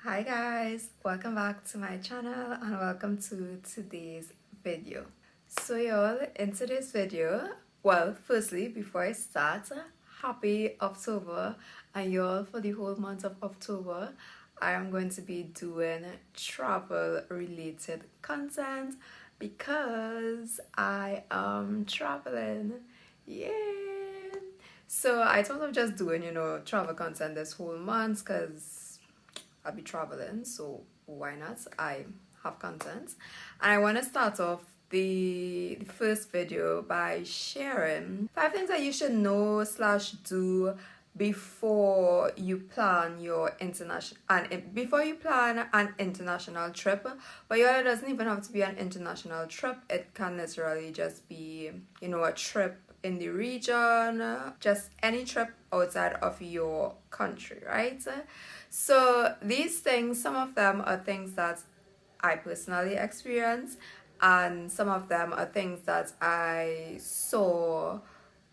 Hi guys, welcome back to my channel and welcome to today's video. So y'all, in today's video, well, firstly, before I start, happy October, and y'all, for the whole month of October, I am going to be doing travel related content because I am traveling. Yay! So I thought of just doing, travel content this whole month because I'll be traveling, so why not? I have content. And I want to start off the first video by sharing 5 things that you should know slash do before you plan your international and before you plan an international trip. But yeah, it doesn't even have to be an international trip. It can literally just be, a trip in the region, just any trip outside of your country, right? So these things, some of them are things that I personally experienced, and some of them are things that I saw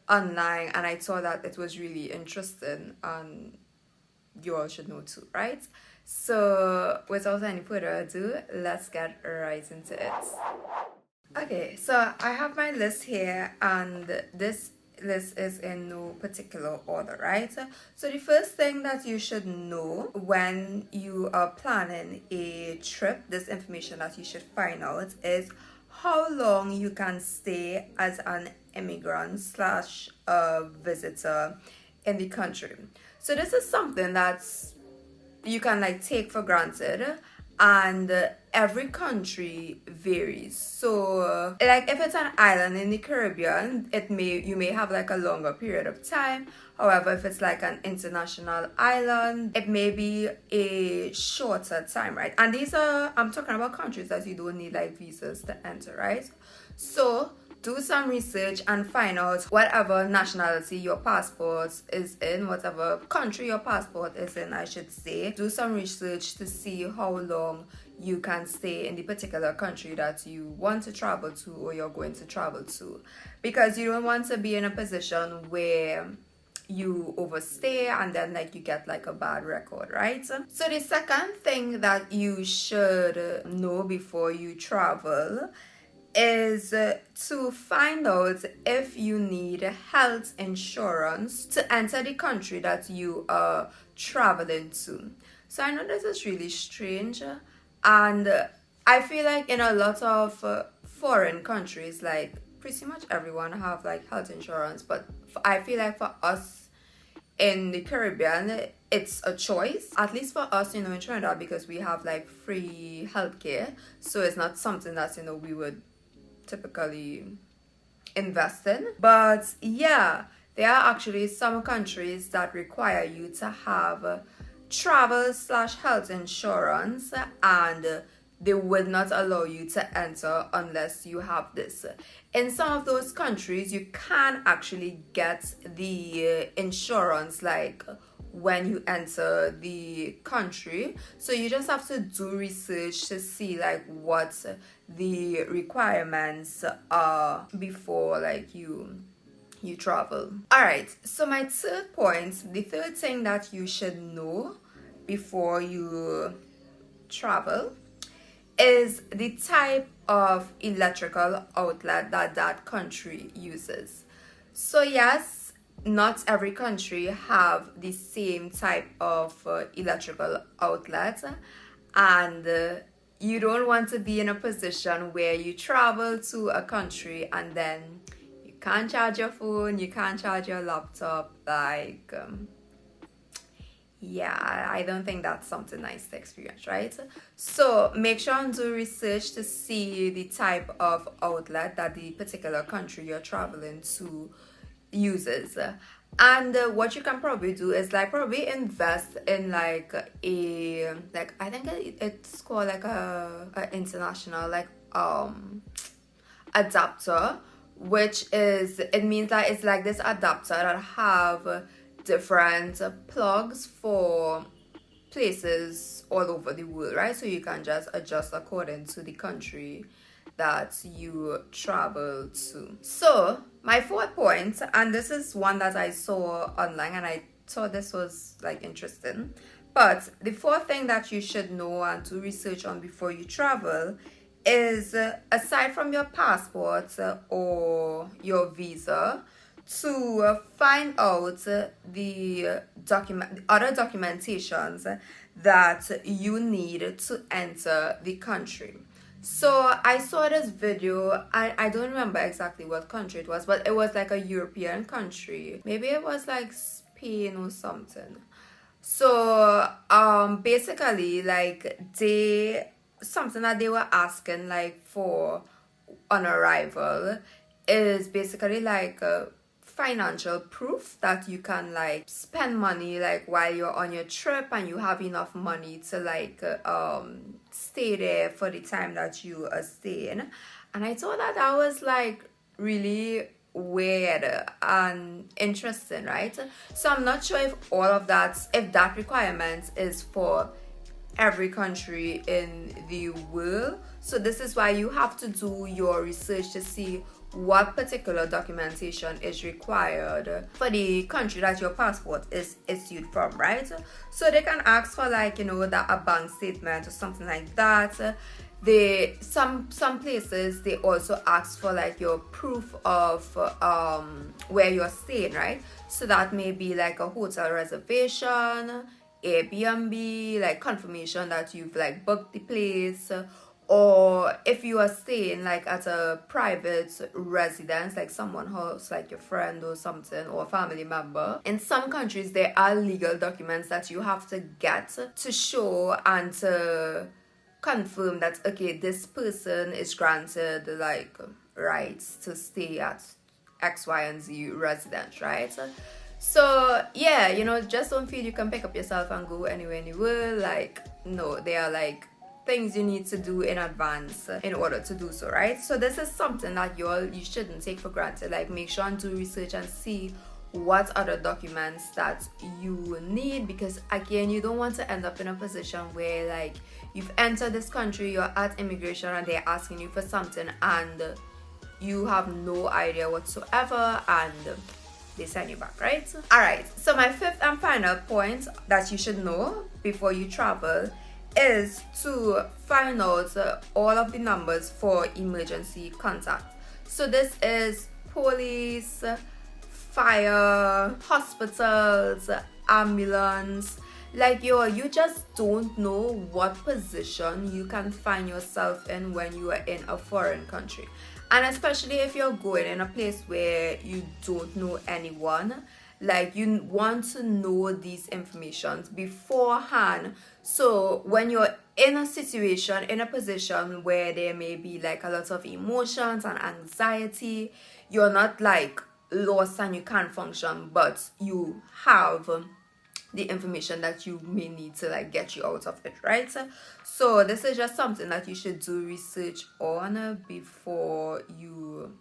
online and I thought that it was really interesting and you all should know too, right? So without any further ado, let's get right into it. Okay, so I have my list here, and this list is in no particular order, right? So the first thing that you should know when you are planning a trip, this information that you should find out is how long you can stay as an immigrant slash a visitor in the country. So this is something that's you can like take for granted, and every country varies. So like if it's an island in the Caribbean, you may have like a longer period of time. However, if it's like an international island, it may be a shorter time, right? And these are, I'm talking about countries that you don't need like visas to enter, right? So do some research and find out whatever nationality your passport is in, whatever country your passport is in, I should say. Do some research to see how long you can stay in the particular country that you want to travel to or you're going to travel to, because you don't want to be in a position where you overstay and then like you get like a bad record, right? So the second thing that you should know before you travel is to find out if you need health insurance to enter the country that you are traveling to. So I know this is really strange, and I feel like in a lot of foreign countries, like pretty much everyone have like health insurance, but I feel like for us in the Caribbean, it's a choice. At least for us, in Trinidad, because we have like free healthcare, so it's not something that we would typically invest in. But yeah, there are actually some countries that require you to have travel slash health insurance, and they will not allow you to enter unless you have this. In some of those countries, you can actually get the insurance like when you enter the country. So you just have to do research to see like what the requirements are before like you travel. All right, so my third point, the third thing that you should know before you travel, is the type of electrical outlet that country uses. So yes, not every country have the same type of electrical outlet, and you don't want to be in a position where you travel to a country and then you can't charge your phone, you can't charge your laptop, like yeah, I don't think that's something nice to experience, right? So make sure and do research to see the type of outlet that the particular country you're traveling to uses. And what you can probably do is like probably invest in like I think it's called like a international like adapter, which is, it means that it's like this adapter that have different plugs for places all over the world, right? So you can just adjust according to the country that you travel to. So my fourth point, and this is one that I saw online and I thought this was like interesting, But the fourth thing that you should know and do research on before you travel is aside from your passport or your visa, to find out the other documentations that you need to enter the country. So I saw this video. I don't remember exactly what country it was, but it was like a European country. Maybe it was like Spain or something. So basically, like, something that they were asking like for on arrival is basically like financial proof that you can like spend money like while you're on your trip, and you have enough money to like stay there for the time that you are staying. And I thought that was like really weird and interesting, right? So I'm not sure if that requirement is for every country in the world. So this is why you have to do your research to see what particular documentation is required for the country that your passport is issued from, right? So they can ask for like, a bank statement or something like that. Some places they also ask for like your proof of where you're staying, right? So that may be like a hotel reservation, Airbnb, like confirmation that you've like booked the place, or if you are staying like at a private residence, like someone house, like your friend or something, or a family member. In some countries there are legal documents that you have to get to show and to confirm that, okay, this person is granted like rights to stay at X, Y, and Z residence, right? So yeah, just don't feel you can pick up yourself and go anywhere in the world. Like, no, there are like things you need to do in advance in order to do so, right? So this is something that you shouldn't take for granted. Like, make sure and do research and see what other documents that you need, because again, you don't want to end up in a position where like you've entered this country, you're at immigration, and they're asking you for something and you have no idea whatsoever, and they send you back, right? All right, so my fifth and final point that you should know before you travel is to find out all of the numbers for emergency contact. So this is police, fire, hospitals, ambulance. Like, you just don't know what position you can find yourself in when you are in a foreign country. And especially if you're going in a place where you don't know anyone, like, you want to know these informations beforehand. So when you're in a situation, in a position where there may be like a lot of emotions and anxiety, you're not like lost and you can't function, but you have the information that you may need to like get you out of it, right? So this is just something that you should do research on before you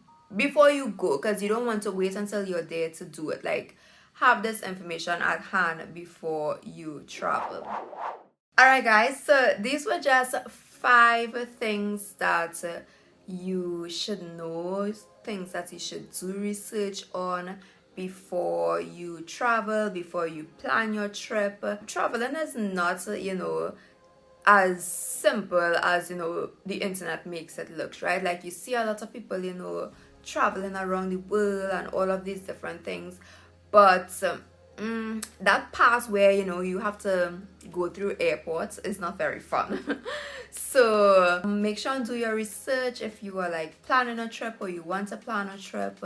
go, because you don't want to wait until you're there to do it. Like, have this information at hand before you travel. All right, guys, so these were just 5 things that you should know, things that you should do research on before you travel, before you plan your trip. Traveling is not, as simple as, the internet makes it look, right? Like, you see a lot of people, traveling around the world and all of these different things. But that part where, you have to go through airports is not very fun. So make sure and do your research if you are like planning a trip or you want to plan a trip.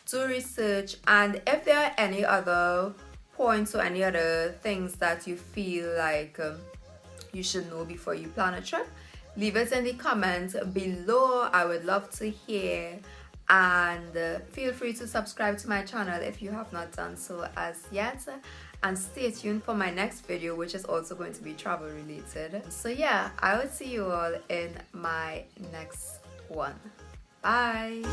Do research, and if there are any other points or any other things that you feel like you should know before you plan a trip, leave it in the comments below. I would love to hear, and feel free to subscribe to my channel if you have not done so as yet, and stay tuned for my next video, which is also going to be travel related. So yeah, I will see you all in my next one. Bye.